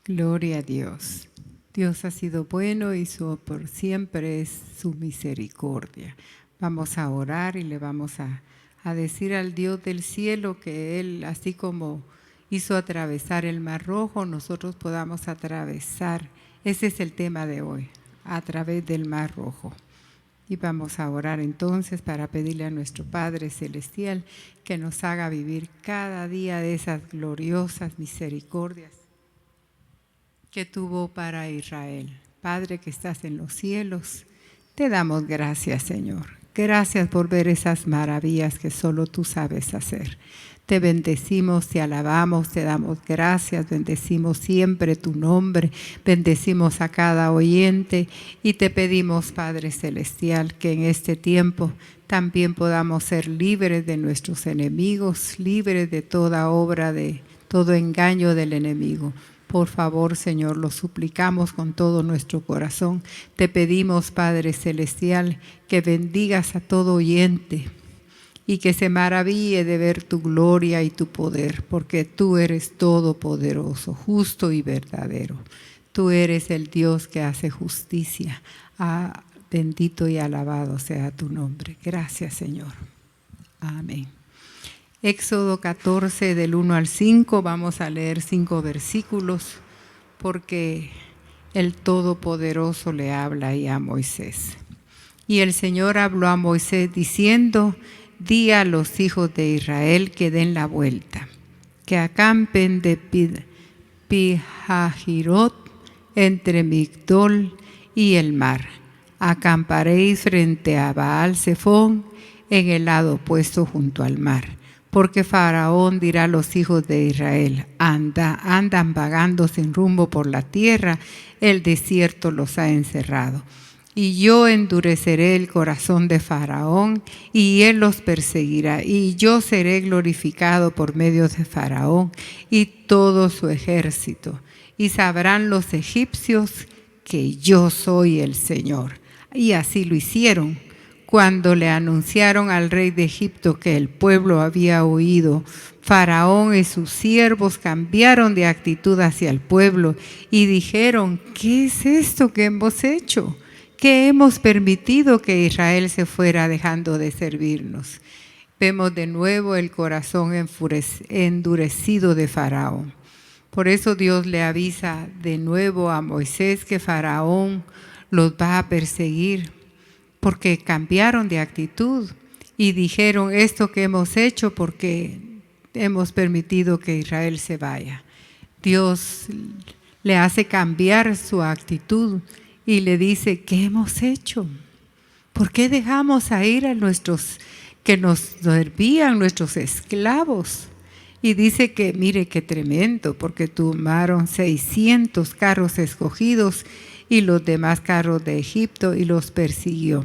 Gloria a Dios. Dios ha sido bueno y por siempre es su misericordia. Vamos a orar y le vamos a decir al Dios del cielo que Él, así como hizo atravesar el Mar Rojo, nosotros podamos atravesar. Ese es el tema de hoy, a través del Mar Rojo. Y vamos a orar entonces para pedirle a nuestro Padre Celestial que nos haga vivir cada día de esas gloriosas misericordias que tuvo para Israel. Padre que estás en los cielos, te damos gracias, Señor. Gracias por ver esas maravillas que solo tú sabes hacer. Te bendecimos, te alabamos, te damos gracias, bendecimos siempre tu nombre, bendecimos a cada oyente y te pedimos, Padre Celestial, que en este tiempo también podamos ser libres de nuestros enemigos, libres de toda obra, de todo engaño del enemigo. Por favor, Señor, lo suplicamos con todo nuestro corazón. Te pedimos, Padre Celestial, que bendigas a todo oyente y que se maraville de ver tu gloria y tu poder, porque tú eres todopoderoso, justo y verdadero. Tú eres el Dios que hace justicia. Bendito y alabado sea tu nombre. Gracias, Señor. Amén. Éxodo 14, del 1 al 5, vamos a leer 5 versículos, porque el Todopoderoso le habla ahí a Moisés. Y el Señor habló a Moisés diciendo: di a los hijos de Israel que den la vuelta, que acampen de Pihahirot entre Migdol y el mar. Acamparéis frente a Baal-Zephón en el lado opuesto junto al mar. Porque Faraón dirá a los hijos de Israel: andan vagando sin rumbo por la tierra, el desierto los ha encerrado. Y yo endureceré el corazón de Faraón, y él los perseguirá, y yo seré glorificado por medio de Faraón y todo su ejército. Y sabrán los egipcios que yo soy el Señor. Y así lo hicieron. Cuando le anunciaron al rey de Egipto que el pueblo había huido, Faraón y sus siervos cambiaron de actitud hacia el pueblo y dijeron: ¿qué es esto que hemos hecho? ¿Qué hemos permitido que Israel se fuera dejando de servirnos? Vemos de nuevo el corazón endurecido de Faraón. Por eso Dios le avisa de nuevo a Moisés que Faraón los va a perseguir, porque cambiaron de actitud y dijeron: esto que hemos hecho porque hemos permitido que Israel se vaya. Dios le hace cambiar su actitud y le dice: ¿qué hemos hecho? ¿Por qué dejamos a ir a nuestros que nos servían, nuestros esclavos? Y dice que, mire qué tremendo, porque tomaron 600 carros escogidos y los demás carros de Egipto y los persiguió.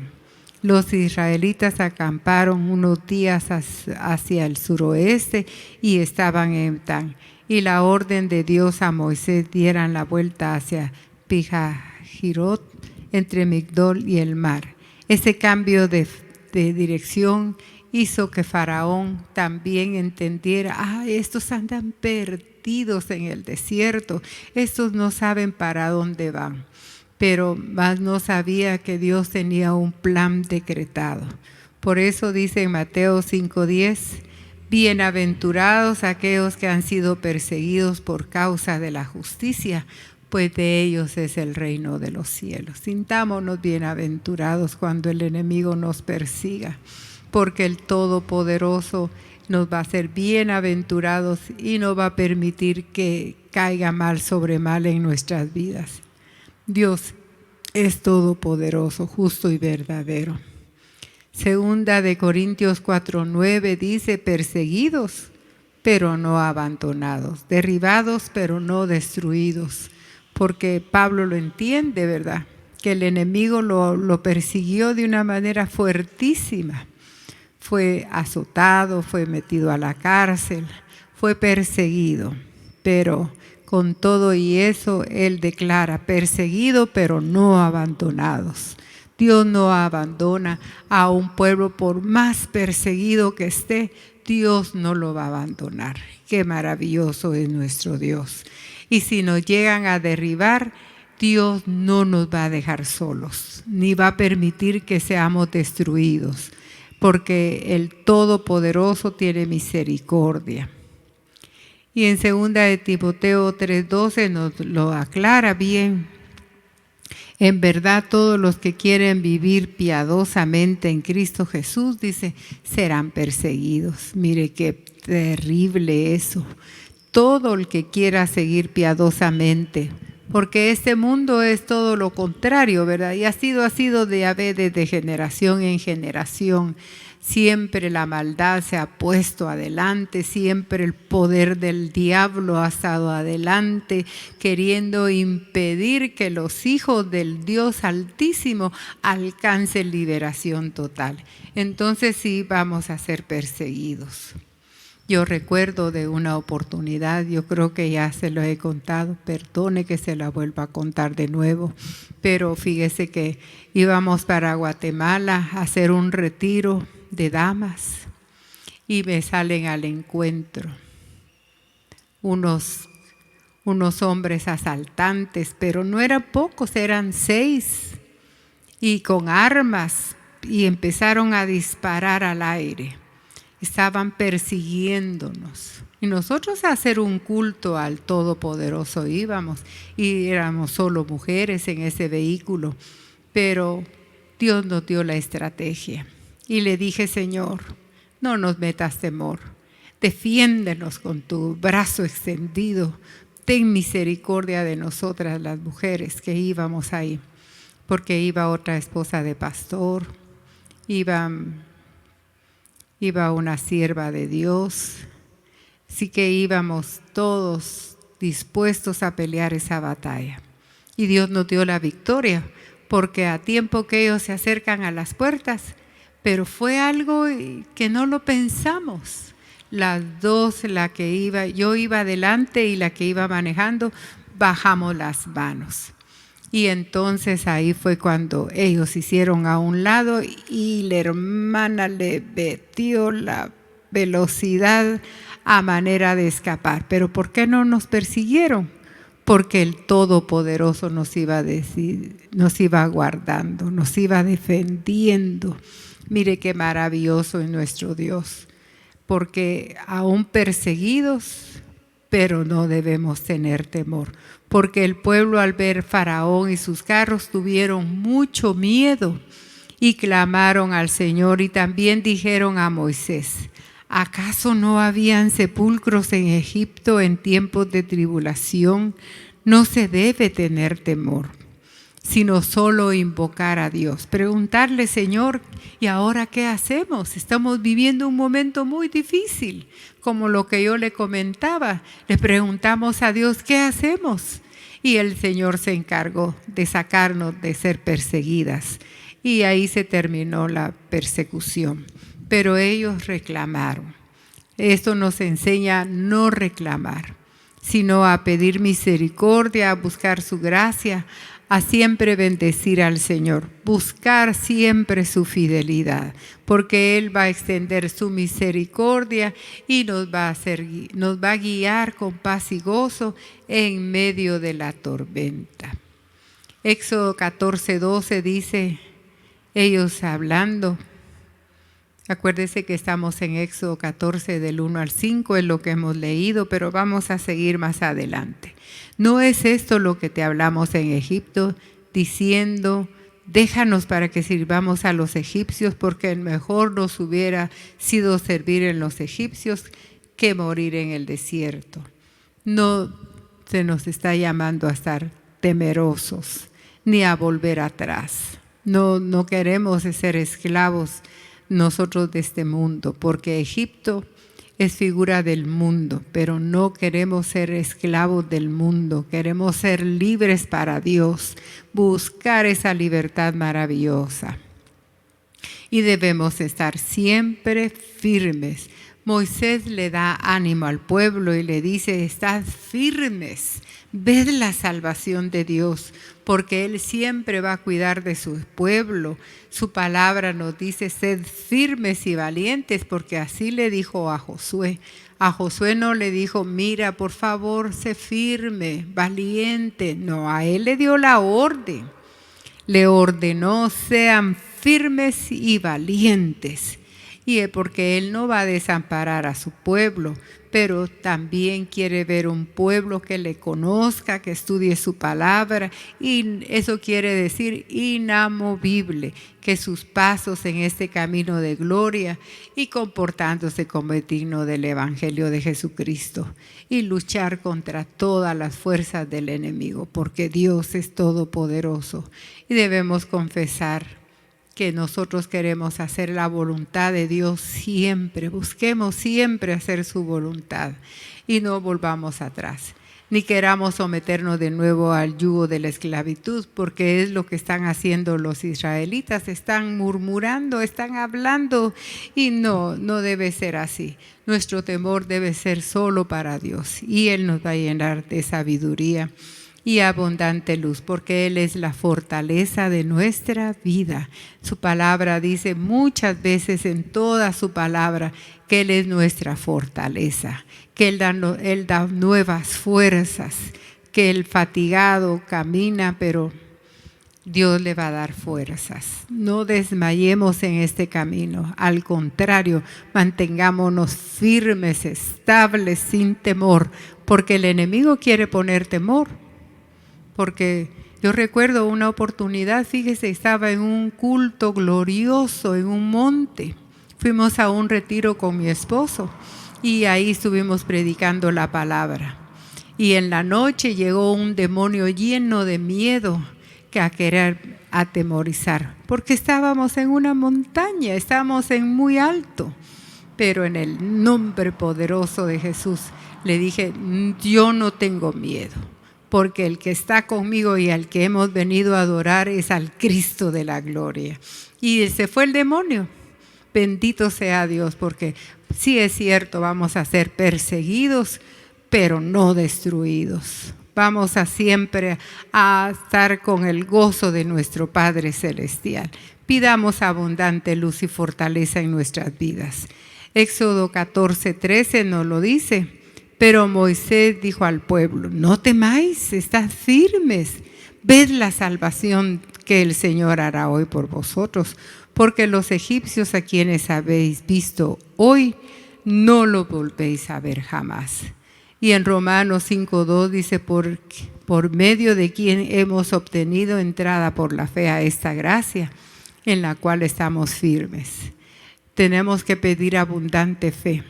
Los israelitas acamparon unos días hacia el suroeste y estaban en Etán. Y la orden de Dios a Moisés dieran la vuelta hacia Pihahirot entre Migdol y el mar. Ese cambio de dirección hizo que Faraón también entendiera: estos andan perdidos en el desierto, estos no saben para dónde van. Pero más no sabía que Dios tenía un plan decretado. Por eso dice en Mateo 5:10: bienaventurados aquellos que han sido perseguidos por causa de la justicia, pues de ellos es el reino de los cielos. Sintámonos bienaventurados cuando el enemigo nos persiga, porque el Todopoderoso nos va a hacer bienaventurados y no va a permitir que caiga mal sobre mal en nuestras vidas. Dios es todopoderoso, justo y verdadero. Segunda de Corintios 4:9 dice: perseguidos, pero no abandonados, derribados, pero no destruidos. Porque Pablo lo entiende, ¿verdad? Que el enemigo lo persiguió de una manera fuertísima. Fue azotado, fue metido a la cárcel, fue perseguido, pero con todo y eso, él declara: perseguido, pero no abandonados. Dios no abandona a un pueblo por más perseguido que esté. Dios no lo va a abandonar. Qué maravilloso es nuestro Dios. Y si nos llegan a derribar, Dios no nos va a dejar solos, ni va a permitir que seamos destruidos, porque el Todopoderoso tiene misericordia. Y en 2 de Timoteo 3:12 nos lo aclara bien. En verdad, todos los que quieren vivir piadosamente en Cristo Jesús, dice, serán perseguidos. Mire qué terrible eso. Todo el que quiera seguir piadosamente, porque este mundo es todo lo contrario, ¿verdad? Y ha sido de generación en generación. Siempre la maldad se ha puesto adelante, siempre el poder del diablo ha estado adelante, queriendo impedir que los hijos del Dios Altísimo alcancen liberación total. Entonces sí vamos a ser perseguidos. Yo recuerdo de una oportunidad, yo creo que ya se lo he contado, perdone que se la vuelva a contar de nuevo, pero fíjese que íbamos para Guatemala a hacer un retiro de damas y me salen al encuentro unos hombres asaltantes, pero no eran pocos, eran 6 y con armas y empezaron a disparar al aire. Estaban persiguiéndonos. Y nosotros a hacer un culto al Todopoderoso íbamos. Y éramos solo mujeres en ese vehículo. Pero Dios nos dio la estrategia. Y le dije, Señor, no nos metas temor. Defiéndenos con tu brazo extendido. Ten misericordia de nosotras las mujeres que íbamos ahí. Porque iba otra esposa de pastor. Iba una sierva de Dios, así que íbamos todos dispuestos a pelear esa batalla. Y Dios nos dio la victoria, porque a tiempo que ellos se acercan a las puertas, pero fue algo que no lo pensamos. Las dos, yo iba adelante y la que iba manejando, bajamos las manos. Y entonces ahí fue cuando ellos hicieron a un lado y la hermana le metió la velocidad a manera de escapar. ¿Pero por qué no nos persiguieron? Porque el Todopoderoso nos iba guardando, nos iba defendiendo. Mire qué maravilloso es nuestro Dios, porque aún perseguidos, pero no debemos tener temor, porque el pueblo al ver Faraón y sus carros tuvieron mucho miedo y clamaron al Señor y también dijeron a Moisés, ¿acaso no habían sepulcros en Egipto en tiempos de tribulación? No se debe tener temor, sino solo invocar a Dios. Preguntarle, Señor, ¿y ahora qué hacemos? Estamos viviendo un momento muy difícil, como lo que yo le comentaba. Le preguntamos a Dios, ¿qué hacemos? Y el Señor se encargó de sacarnos de ser perseguidas. Y ahí se terminó la persecución. Pero ellos reclamaron. Esto nos enseña a no reclamar, sino a pedir misericordia, a buscar su gracia, a siempre bendecir al Señor, buscar siempre su fidelidad, porque Él va a extender su misericordia y nos va a guiar con paz y gozo en medio de la tormenta. Éxodo 14:12 dice, ellos hablando, acuérdese que estamos en Éxodo 14 del 1 al 5, es lo que hemos leído, pero vamos a seguir más adelante. ¿No es esto lo que te hablamos en Egipto, diciendo, déjanos para que sirvamos a los egipcios, porque mejor nos hubiera sido servir en los egipcios que morir en el desierto? No se nos está llamando a estar temerosos, ni a volver atrás. No queremos ser esclavos nosotros de este mundo, porque Egipto es figura del mundo, pero no queremos ser esclavos del mundo, queremos ser libres para Dios, buscar esa libertad maravillosa. Y debemos estar siempre firmes. Moisés le da ánimo al pueblo y le dice, estad firmes, ved la salvación de Dios, porque Él siempre va a cuidar de su pueblo. Su palabra nos dice, sed firmes y valientes, porque así le dijo a Josué, A Josué no le dijo, mira, por favor, sé firme, valiente. No, a él le dio la orden. Le ordenó, sean firmes y valientes. Y porque Él no va a desamparar a su pueblo, pero también quiere ver un pueblo que le conozca, que estudie su palabra. Y eso quiere decir inamovible, que sus pasos en este camino de gloria y comportándose como es digno del Evangelio de Jesucristo. Y luchar contra todas las fuerzas del enemigo, porque Dios es todopoderoso. Y debemos confesar que nosotros queremos hacer la voluntad de Dios siempre. Busquemos siempre hacer su voluntad y no volvamos atrás. Ni queramos someternos de nuevo al yugo de la esclavitud, porque es lo que están haciendo los israelitas. Están murmurando, están hablando y no debe ser así. Nuestro temor debe ser solo para Dios y Él nos va a llenar de sabiduría y abundante luz, porque Él es la fortaleza de nuestra vida. Su palabra dice muchas veces en toda su palabra que Él es nuestra fortaleza, que Él da nuevas fuerzas, que el fatigado camina, pero Dios le va a dar fuerzas. No desmayemos en este camino, al contrario, mantengámonos firmes, estables, sin temor, porque el enemigo quiere poner temor. Porque yo recuerdo una oportunidad, fíjese, estaba en un culto glorioso en un monte. Fuimos a un retiro con mi esposo y ahí estuvimos predicando la palabra. Y en la noche llegó un demonio lleno de miedo que a querer atemorizar, porque estábamos en una montaña, estábamos en muy alto. Pero en el nombre poderoso de Jesús le dije, yo no tengo miedo, porque el que está conmigo y al que hemos venido a adorar es al Cristo de la gloria. Y se fue el demonio. Bendito sea Dios, porque sí es cierto, vamos a ser perseguidos, pero no destruidos. Vamos a siempre a estar con el gozo de nuestro Padre Celestial. Pidamos abundante luz y fortaleza en nuestras vidas. Éxodo 14:13 nos lo dice. Pero Moisés dijo al pueblo, no temáis, estad firmes, ved la salvación que el Señor hará hoy por vosotros, porque los egipcios a quienes habéis visto hoy, no lo volvéis a ver jamás. Y en Romanos 5:2 dice, por medio de quien hemos obtenido entrada por la fe a esta gracia, en la cual estamos firmes. Tenemos que pedir abundante fe,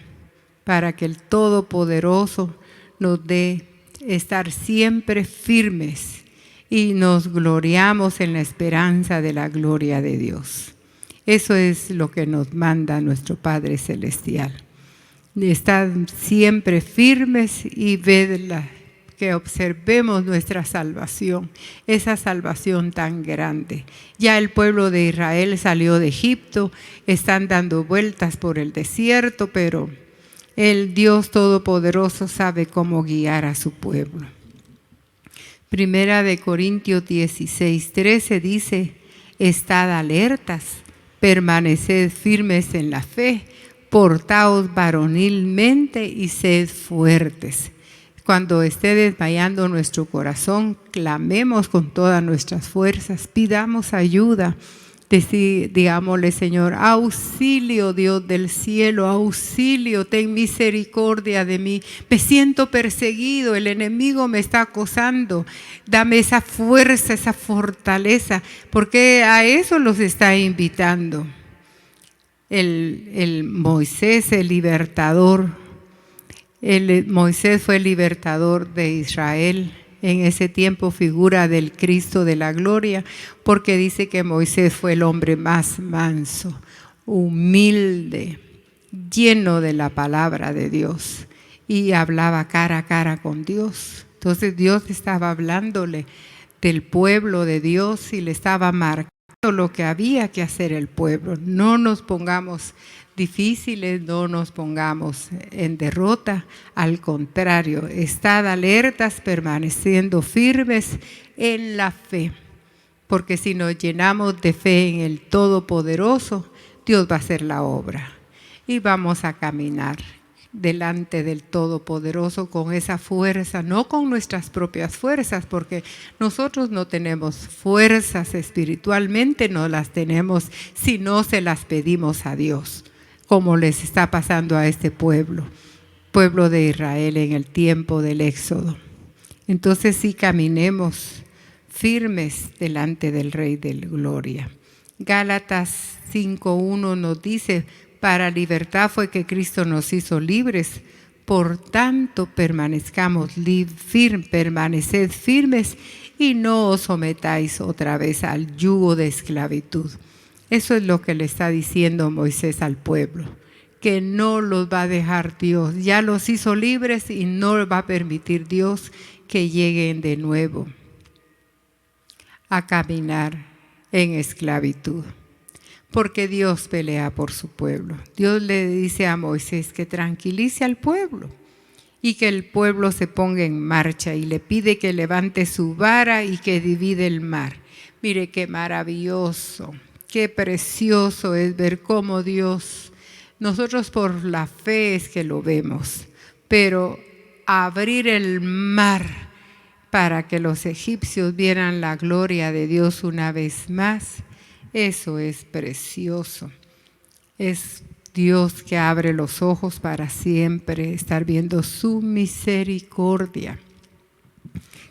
para que el Todopoderoso nos dé estar siempre firmes y nos gloriamos en la esperanza de la gloria de Dios. Eso es lo que nos manda nuestro Padre Celestial. Estar siempre firmes y vedla, que observemos nuestra salvación, esa salvación tan grande. Ya el pueblo de Israel salió de Egipto, están dando vueltas por el desierto, pero el Dios Todopoderoso sabe cómo guiar a su pueblo. Primera de Corintios 16:13 dice, estad alertas, permaneced firmes en la fe, portaos varonilmente y sed fuertes. Cuando esté desmayando nuestro corazón, clamemos con todas nuestras fuerzas, pidamos ayuda. Digámosle, Señor, auxilio, Dios del cielo, auxilio, ten misericordia de mí. Me siento perseguido, el enemigo me está acosando. Dame esa fuerza, esa fortaleza, porque a eso los está invitando. El Moisés, el libertador, Moisés fue el libertador de Israel. En ese tiempo figura del Cristo de la gloria, porque dice que Moisés fue el hombre más manso, humilde, lleno de la palabra de Dios y hablaba cara a cara con Dios. Entonces Dios estaba hablándole del pueblo de Dios y le estaba marcando lo que había que hacer el pueblo. No nos pongamos difíciles, no nos pongamos en derrota, al contrario, estad alertas, permaneciendo firmes en la fe, porque si nos llenamos de fe en el Todopoderoso, Dios va a hacer la obra y vamos a caminar delante del Todopoderoso con esa fuerza, no con nuestras propias fuerzas, porque nosotros no tenemos fuerzas espiritualmente, no las tenemos si no se las pedimos a Dios, como les está pasando a este pueblo de Israel en el tiempo del Éxodo. Entonces sí, caminemos firmes delante del Rey de Gloria. Gálatas 5:1 nos dice: para libertad fue que Cristo nos hizo libres, por tanto permanezcamos permaneced firmes y no os sometáis otra vez al yugo de esclavitud. Eso es lo que le está diciendo Moisés al pueblo, que no los va a dejar Dios. Ya los hizo libres y no va a permitir Dios que lleguen de nuevo a caminar en esclavitud, porque Dios pelea por su pueblo. Dios le dice a Moisés que tranquilice al pueblo y que el pueblo se ponga en marcha, y le pide que levante su vara y que divide el mar. Mire qué maravilloso, qué precioso es ver cómo Dios, nosotros por la fe es que lo vemos, pero abrir el mar para que los egipcios vieran la gloria de Dios una vez más, eso es precioso. Es Dios que abre los ojos para siempre, estar viendo su misericordia.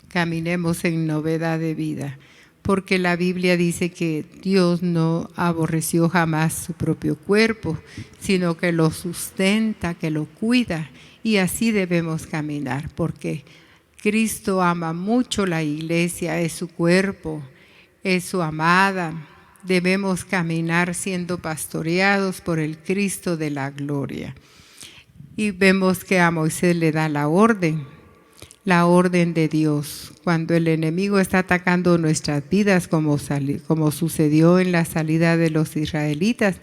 Caminemos en novedad de vida, porque la Biblia dice que Dios no aborreció jamás su propio cuerpo, sino que lo sustenta, que lo cuida, y así debemos caminar, porque Cristo ama mucho la iglesia, es su cuerpo, es su amada. Debemos caminar siendo pastoreados por el Cristo de la gloria. Y vemos que a Moisés le da la orden de Dios. Cuando el enemigo está atacando nuestras vidas, como sucedió en la salida de los israelitas,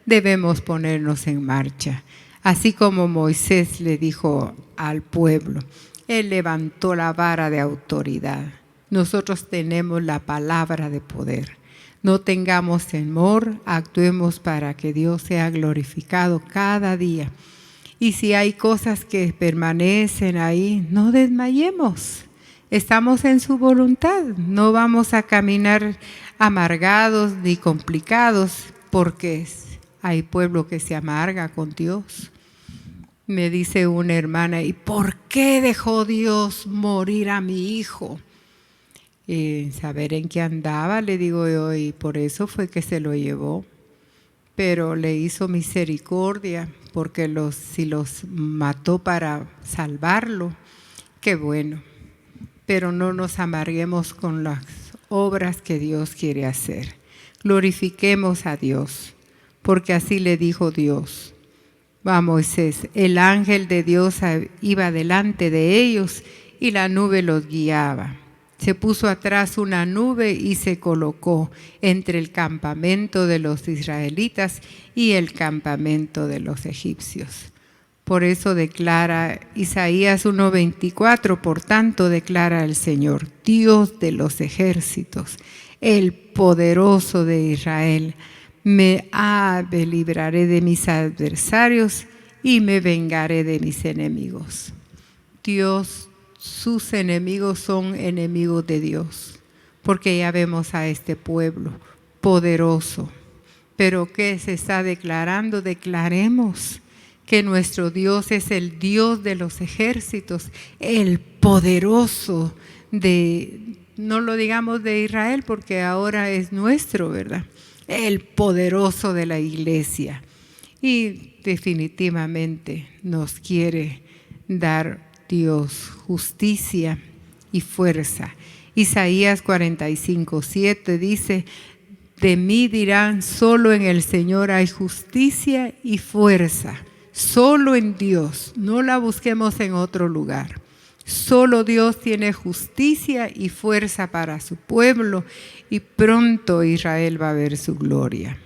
debemos ponernos en marcha. Así como Moisés le dijo al pueblo, él levantó la vara de autoridad. Nosotros tenemos la palabra de poder. No tengamos temor, actuemos para que Dios sea glorificado cada día. Y si hay cosas que permanecen ahí, no desmayemos. Estamos en su voluntad. No vamos a caminar amargados ni complicados, porque hay pueblo que se amarga con Dios. Me dice una hermana, ¿y por qué dejó Dios morir a mi hijo? Saber en qué andaba, le digo yo, y por eso fue que se lo llevó. Pero le hizo misericordia, porque si los mató para salvarlo, qué bueno. Pero no nos amarguemos con las obras que Dios quiere hacer. Glorifiquemos a Dios, porque así le dijo Dios a Moisés: el ángel de Dios iba delante de ellos y la nube los guiaba. Se puso atrás una nube y se colocó entre el campamento de los israelitas y el campamento de los egipcios. Por eso declara Isaías 1:24, por tanto declara el Señor, Dios de los ejércitos, el poderoso de Israel: me libraré de mis adversarios y me vengaré de mis enemigos. Dios, sus enemigos son enemigos de Dios, porque ya vemos a este pueblo poderoso. Pero ¿qué se está declarando? Declaremos que nuestro Dios es el Dios de los ejércitos, el poderoso no lo digamos de Israel, porque ahora es nuestro, ¿verdad? El poderoso de la iglesia. Y definitivamente nos quiere dar Dios justicia y fuerza. Isaías 45:7 dice: de mí dirán, solo en el Señor hay justicia y fuerza. Solo en Dios, no la busquemos en otro lugar. Solo Dios tiene justicia y fuerza para su pueblo, y pronto Israel va a ver su gloria.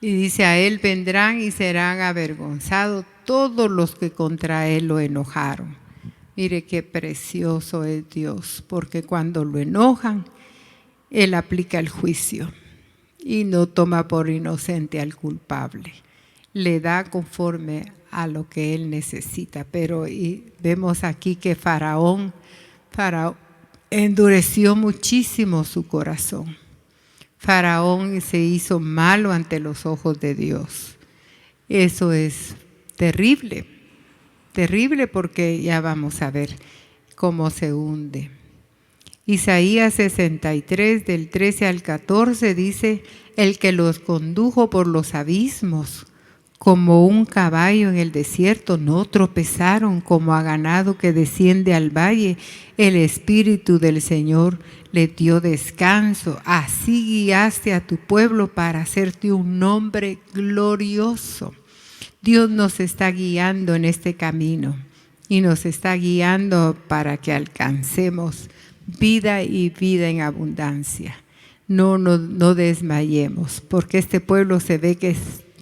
Y dice: a él vendrán y serán avergonzados todos los que contra él lo enojaron. Mire qué precioso es Dios, porque cuando lo enojan, él aplica el juicio y no toma por inocente al culpable. le da conforme a lo que él necesita. Pero vemos aquí que Faraón endureció muchísimo su corazón. Faraón se hizo malo ante los ojos de Dios. Eso es terrible, terrible, porque ya vamos a ver cómo se hunde. Isaías 63, del 13 al 14, dice: el que los condujo por los abismos, como un caballo en el desierto, no tropezaron, como a ganado que desciende al valle. El Espíritu del Señor le dio descanso. Así guiaste a tu pueblo para hacerte un nombre glorioso. Dios nos está guiando en este camino y nos está guiando para que alcancemos vida y vida en abundancia. No desmayemos, porque este pueblo se ve que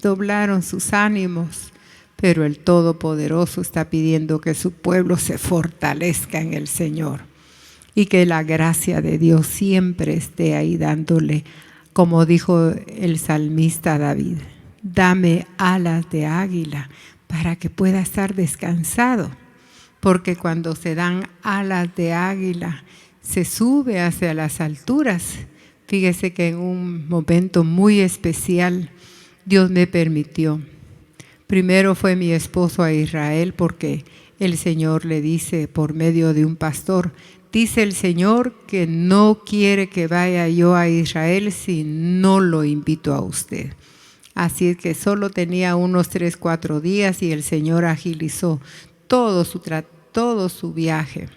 doblaron sus ánimos, pero el Todopoderoso está pidiendo que su pueblo se fortalezca en el Señor y que la gracia de Dios siempre esté ahí dándole, como dijo el salmista David: dame alas de águila para que pueda estar descansado, porque cuando se dan alas de águila se sube hacia las alturas. Fíjese que en un momento muy especial Dios me permitió. Primero fue mi esposo a Israel, porque el Señor le dice por medio de un pastor: dice el Señor que no quiere que vaya yo a Israel si no lo invito a usted. Así es que solo tenía unos 3, 4 días y el Señor agilizó todo su viaje.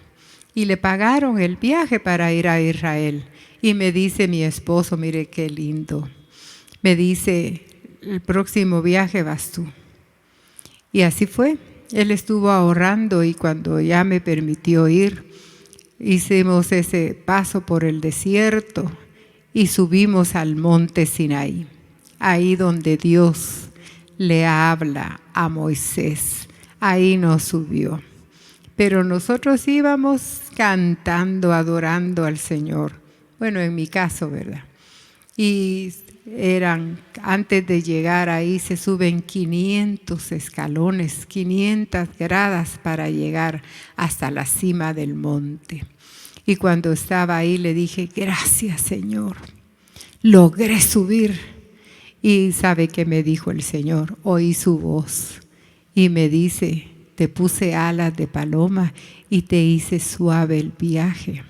Y le pagaron el viaje para ir a Israel. Y me dice mi esposo, mire qué lindo, me dice: el próximo viaje vas tú. Y así fue. Él estuvo ahorrando, y cuando ya me permitió ir, hicimos ese paso por el desierto y subimos al monte Sinaí, ahí donde Dios le habla a Moisés. Ahí nos subió. Pero nosotros íbamos cantando, adorando al Señor. Bueno, en mi caso, ¿verdad? Y antes de llegar ahí se suben 500 escalones, 500 gradas para llegar hasta la cima del monte. Y cuando estaba ahí le dije: gracias, Señor, logré subir. Y ¿sabe qué me dijo el Señor? Oí su voz y me dice: te puse alas de paloma y te hice suave el viaje.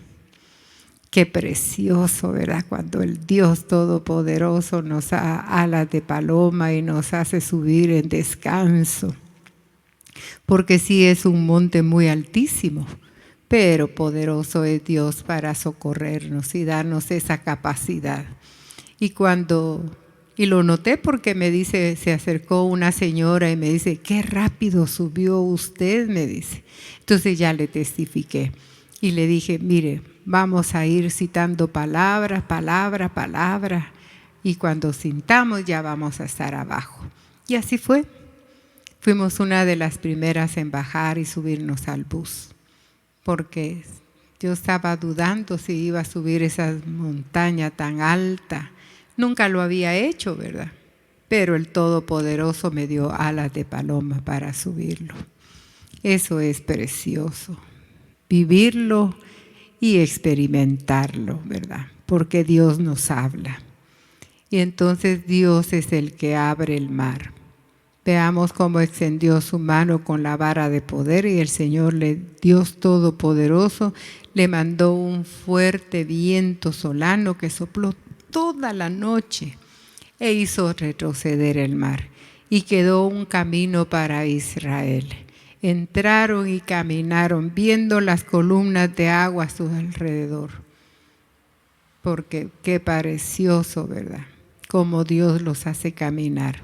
Qué precioso, ¿verdad? Cuando el Dios Todopoderoso nos da alas de paloma y nos hace subir en descanso. Porque sí, es un monte muy altísimo, pero poderoso es Dios para socorrernos y darnos esa capacidad. Y lo noté porque me dice, se acercó una señora y me dice: qué rápido subió usted, me dice. Entonces ya le testifiqué y le dije: mire, vamos a ir citando palabra, palabra, palabra, y cuando sintamos ya vamos a estar abajo. Y así fue. Fuimos una de las primeras en bajar y subirnos al bus, porque yo estaba dudando si iba a subir esa montaña tan alta. Nunca lo había hecho, ¿verdad? Pero el Todopoderoso me dio alas de paloma para subirlo. Eso es precioso, vivirlo y experimentarlo, ¿verdad? Porque Dios nos habla. Y entonces Dios es el que abre el mar. Veamos cómo extendió su mano con la vara de poder, y el Señor, Dios Todopoderoso, le mandó un fuerte viento solano que sopló toda la noche e hizo retroceder el mar, y quedó un camino para Israel. Entraron y caminaron viendo las columnas de agua a su alrededor. Porque qué precioso, ¿verdad? Cómo Dios los hace caminar.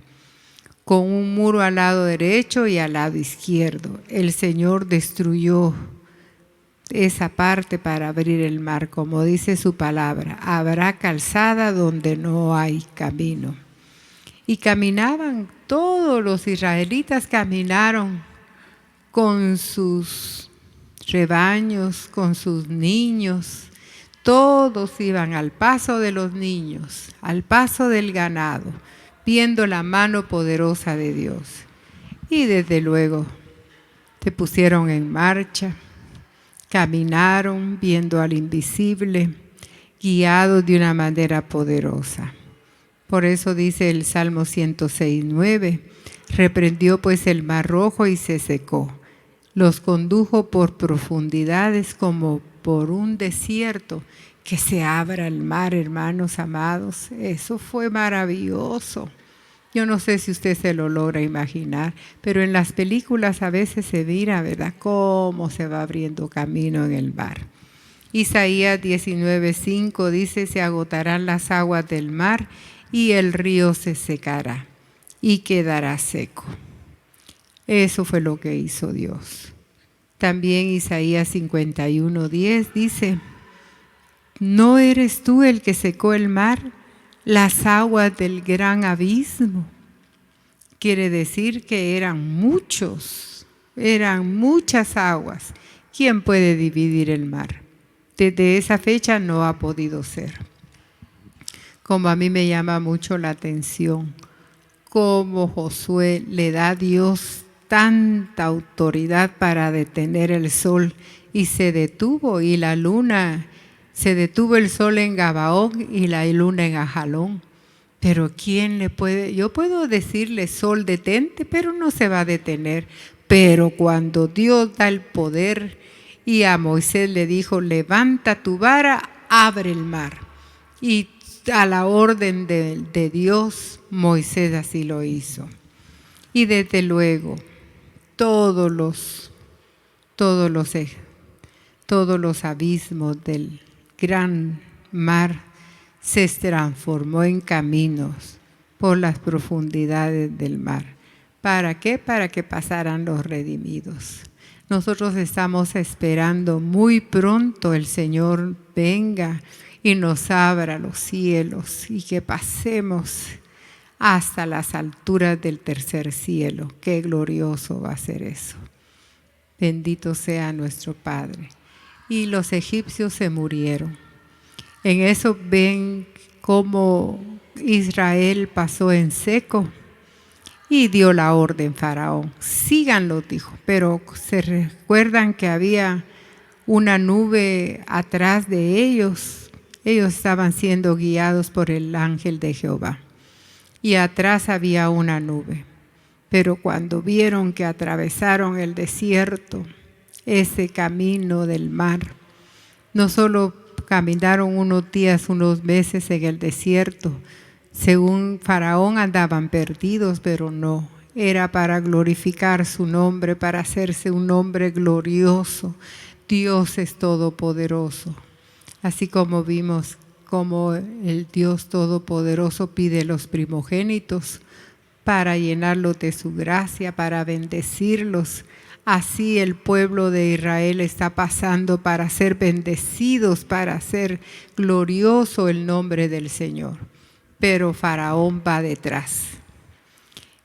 Con un muro al lado derecho y al lado izquierdo. El Señor destruyó esa parte para abrir el mar, como dice su palabra: habrá calzada donde no hay camino. Y caminaban, todos los israelitas caminaron con sus rebaños, con sus niños. Todos iban al paso de los niños, al paso del ganado, viendo la mano poderosa de Dios. Y desde luego se pusieron en marcha, caminaron viendo al invisible, guiados de una manera poderosa. Por eso dice el Salmo 106:9, reprendió pues el mar rojo y se secó. Los condujo por profundidades como por un desierto. Que se abra el mar, hermanos amados. Eso fue maravilloso. Yo no sé si usted se lo logra imaginar, pero en las películas a veces se mira, ¿verdad?, cómo se va abriendo camino en el mar. Isaías 19:5 dice, se agotarán las aguas del mar y el río se secará y quedará seco. Eso fue lo que hizo Dios. También Isaías 51:10 dice, ¿no eres tú el que secó el mar, las aguas del gran abismo? Quiere decir que eran muchas aguas. ¿Quién puede dividir el mar? Desde esa fecha no ha podido ser. Como a mí me llama mucho la atención, cómo Josué le da a Dios tanta autoridad para detener el sol y se detuvo, y la luna, se detuvo el sol en Gabaón y la luna en Ajalón. Pero ¿quién le puede? Yo puedo decirle, sol, detente, pero no se va a detener. Pero cuando Dios da el poder y a Moisés le dijo, levanta tu vara, abre el mar. Y a la orden de Dios, Moisés así lo hizo. Y desde luego, todos los abismos del gran mar se transformó en caminos por las profundidades del mar. ¿Para qué? Para que pasaran los redimidos. Nosotros estamos esperando muy pronto el Señor venga y nos abra los cielos y que pasemos hasta las alturas del tercer cielo. Qué glorioso va a ser eso. Bendito sea nuestro Padre. Y los egipcios se murieron. En eso ven cómo Israel pasó en seco y dio la orden Faraón. Síganlo, dijo, pero se recuerdan que había una nube atrás de ellos. Ellos estaban siendo guiados por el ángel de Jehová. Y atrás había una nube. Pero cuando vieron que atravesaron el desierto, ese camino del mar, no solo caminaron unos días, unos meses en el desierto, según Faraón andaban perdidos, pero no, era para glorificar su nombre, para hacerse un nombre glorioso. Dios es todopoderoso. Así como vimos como el Dios todopoderoso pide los primogénitos para llenarlos de su gracia, para bendecirlos. Así el pueblo de Israel está pasando para ser bendecidos, para hacer glorioso el nombre del Señor. Pero Faraón va detrás.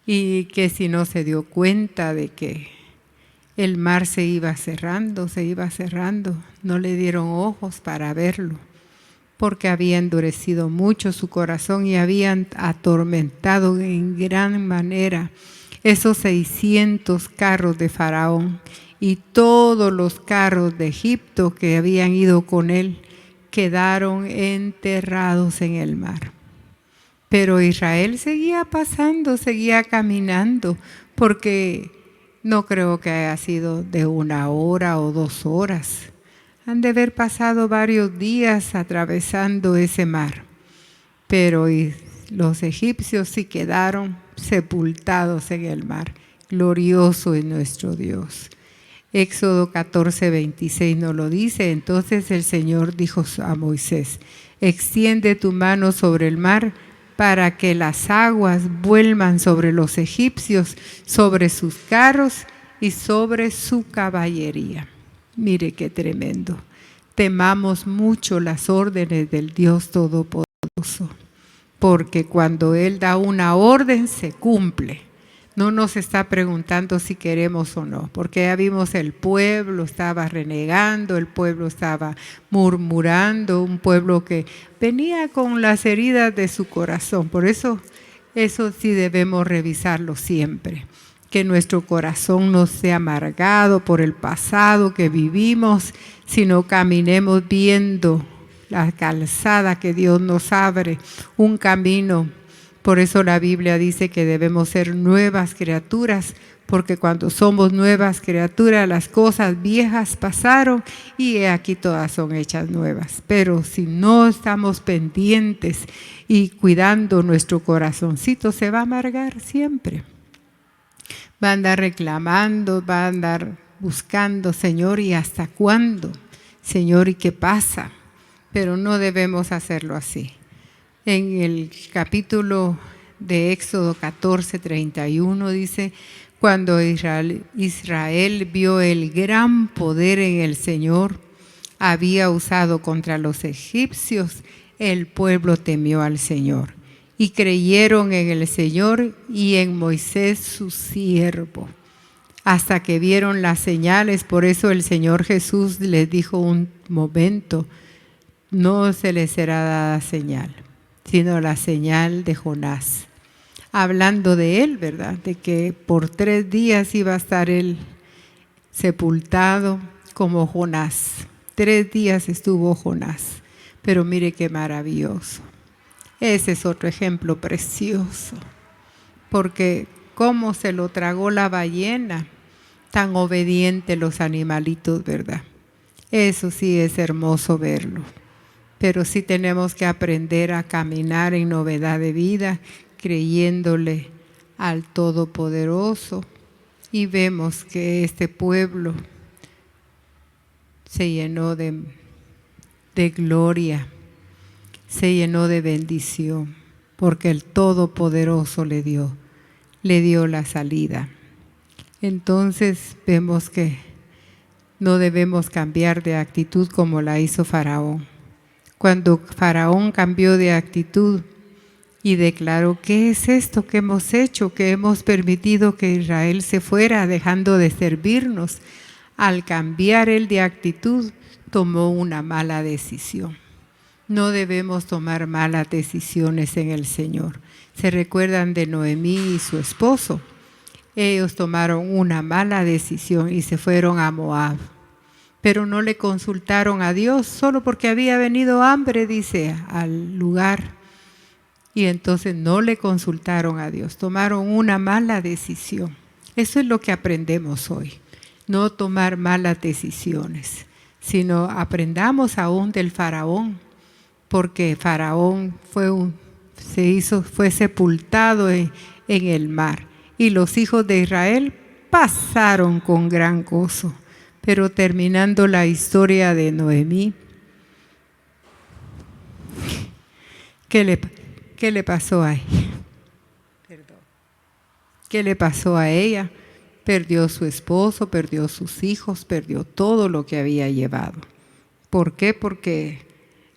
Y que si no se dio cuenta de que el mar se iba cerrando, no le dieron ojos para verlo, porque había endurecido mucho su corazón y habían atormentado en gran manera esos 600 carros de Faraón y todos los carros de Egipto que habían ido con él quedaron enterrados en el mar. Pero Israel seguía pasando, seguía caminando, porque no creo que haya sido de 1 hora o 2 horas. Han de haber pasado varios días atravesando ese mar. Pero los egipcios sí quedaron sepultados en el mar. Glorioso es nuestro Dios. Éxodo 14:26 nos lo dice. Entonces el Señor dijo a Moisés, extiende tu mano sobre el mar para que las aguas vuelvan sobre los egipcios, sobre sus carros y sobre su caballería. Mire qué tremendo. Temamos mucho las órdenes del Dios Todopoderoso, porque cuando Él da una orden se cumple. No nos está preguntando si queremos o no, porque ya vimos el pueblo estaba renegando, el pueblo estaba murmurando, un pueblo que venía con las heridas de su corazón. Por eso Eso sí debemos revisarlo siempre. Que nuestro corazón no sea amargado por el pasado que vivimos, sino caminemos viendo la calzada que Dios nos abre, un camino. Por eso la Biblia dice que debemos ser nuevas criaturas, porque cuando somos nuevas criaturas, las cosas viejas pasaron y he aquí todas son hechas nuevas. Pero si no estamos pendientes y cuidando nuestro corazoncito, se va a amargar siempre. Va a andar reclamando, va a andar buscando, Señor, ¿y hasta cuándo? Señor, ¿y qué pasa? Pero no debemos hacerlo así. En el capítulo de Éxodo 14:31 dice, cuando Israel vio el gran poder en el Señor había usado contra los egipcios, el pueblo temió al Señor y creyeron en el Señor y en Moisés su siervo, hasta que vieron las señales. Por eso el Señor Jesús les dijo un momento, no se les será dada señal, sino la señal de Jonás. Hablando de él, ¿verdad? De que por 3 días iba a estar él sepultado como Jonás. 3 días estuvo Jonás. Pero mire qué maravilloso. Ese es otro ejemplo precioso. Porque cómo se lo tragó la ballena, tan obediente los animalitos, ¿verdad? Eso sí es hermoso verlo. Pero sí tenemos que aprender a caminar en novedad de vida, creyéndole al Todopoderoso. Y vemos que este pueblo se llenó de gloria, se llenó de bendición, porque el Todopoderoso le dio la salida. Entonces vemos que no debemos cambiar de actitud como la hizo Faraón. Cuando Faraón cambió de actitud y declaró, ¿qué es esto que hemos hecho? Que hemos permitido que Israel se fuera dejando de servirnos. Al cambiar él de actitud, tomó una mala decisión. No debemos tomar malas decisiones en el Señor. ¿Se recuerdan de Noemí y su esposo? Ellos tomaron una mala decisión y se fueron a Moab. Pero no le consultaron a Dios, solo porque había venido hambre, dice, al lugar. Y entonces no le consultaron a Dios, tomaron una mala decisión. Eso es lo que aprendemos hoy, no tomar malas decisiones, sino aprendamos aún del Faraón, porque Faraón fue sepultado en el mar. Y los hijos de Israel pasaron con gran gozo. Pero terminando la historia de Noemí, ¿qué le pasó a ella? ¿Qué le pasó a ella? Perdió su esposo, perdió sus hijos, perdió todo lo que había llevado. ¿Por qué? Porque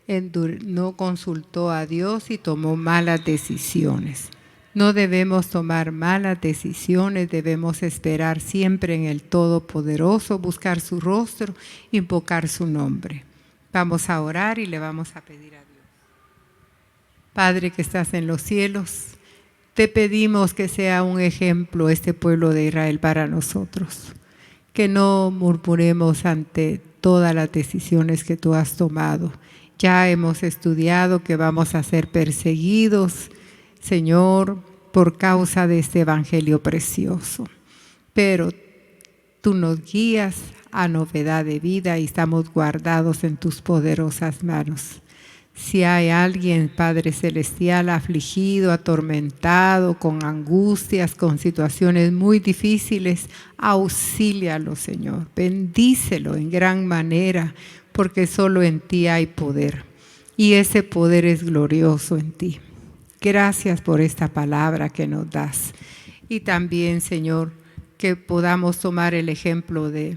no consultó a Dios y tomó malas decisiones. No debemos tomar malas decisiones, debemos esperar siempre en el Todopoderoso, buscar su rostro, invocar su nombre. Vamos a orar y le vamos a pedir a Dios. Padre que estás en los cielos, te pedimos que sea un ejemplo este pueblo de Israel para nosotros. Que no murmuremos ante todas las decisiones que tú has tomado. Ya hemos estudiado que vamos a ser perseguidos, Señor, por causa de este evangelio precioso. Pero tú nos guías a novedad de vida y estamos guardados en tus poderosas manos. Si hay alguien, Padre Celestial, afligido, atormentado, con angustias, con situaciones muy difíciles, auxílialo, Señor. Bendícelo en gran manera, porque solo en ti hay poder. Y ese poder es glorioso en ti. Gracias por esta palabra que nos das. Y también, Señor, que podamos tomar el ejemplo de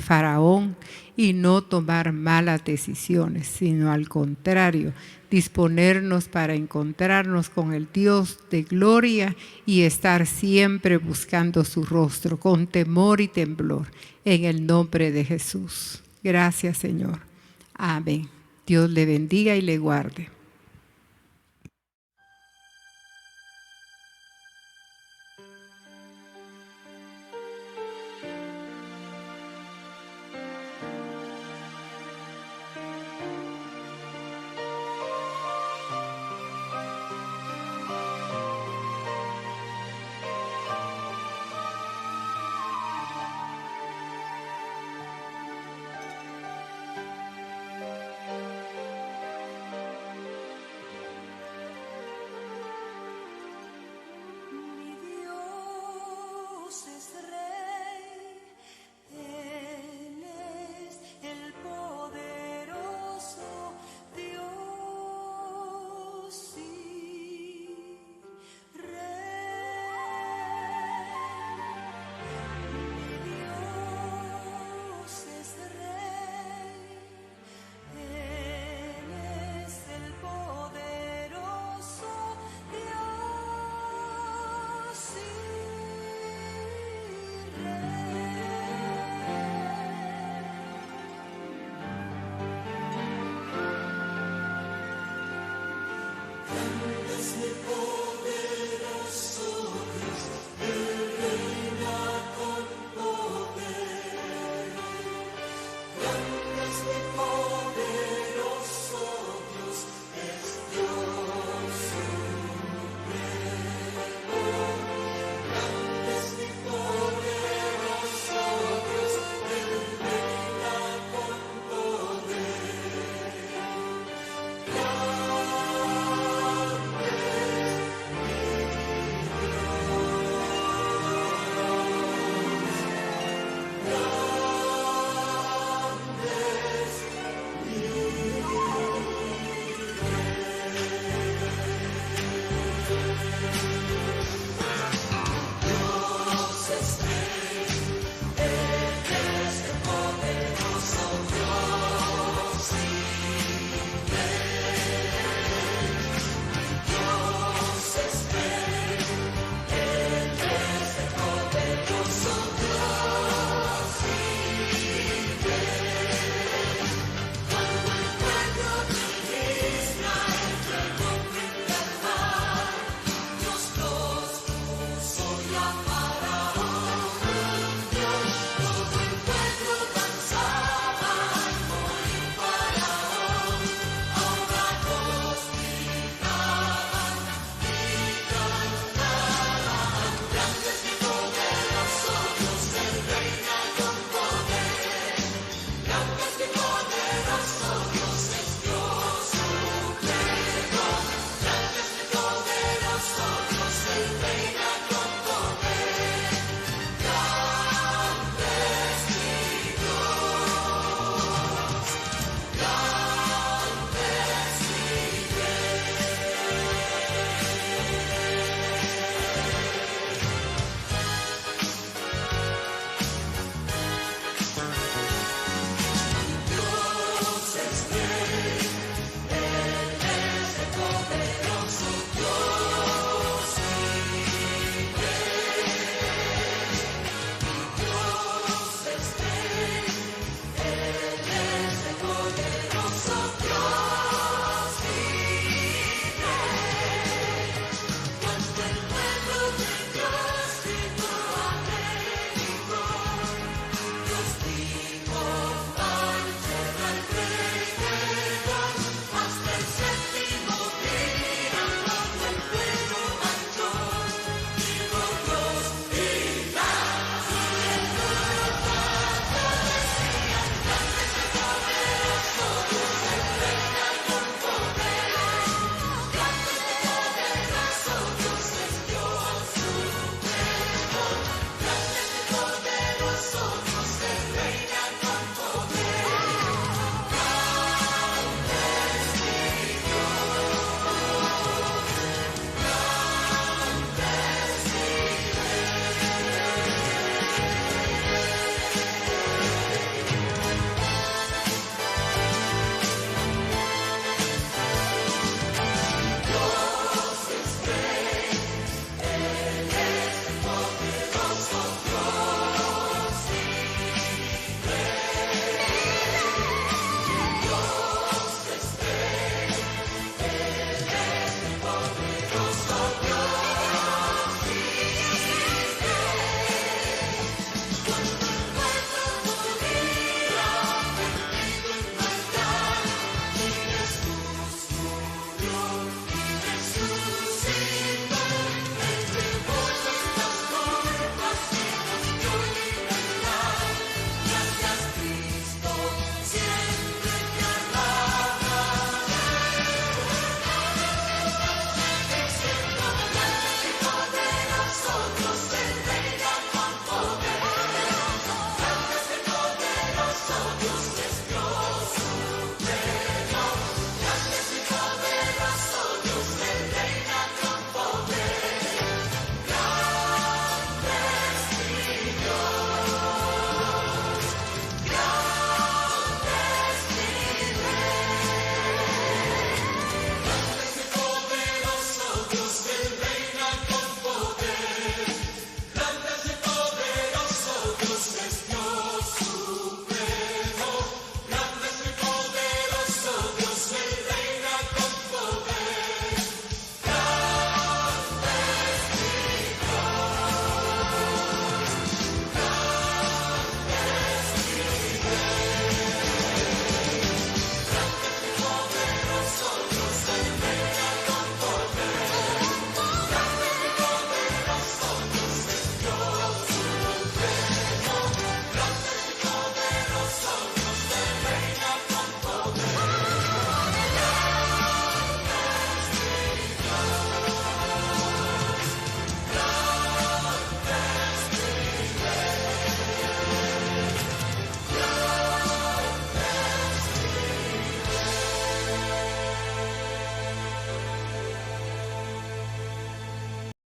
Faraón y no tomar malas decisiones, sino al contrario, disponernos para encontrarnos con el Dios de gloria y estar siempre buscando su rostro con temor y temblor, en el nombre de Jesús. Gracias, Señor. Amén. Dios le bendiga y le guarde.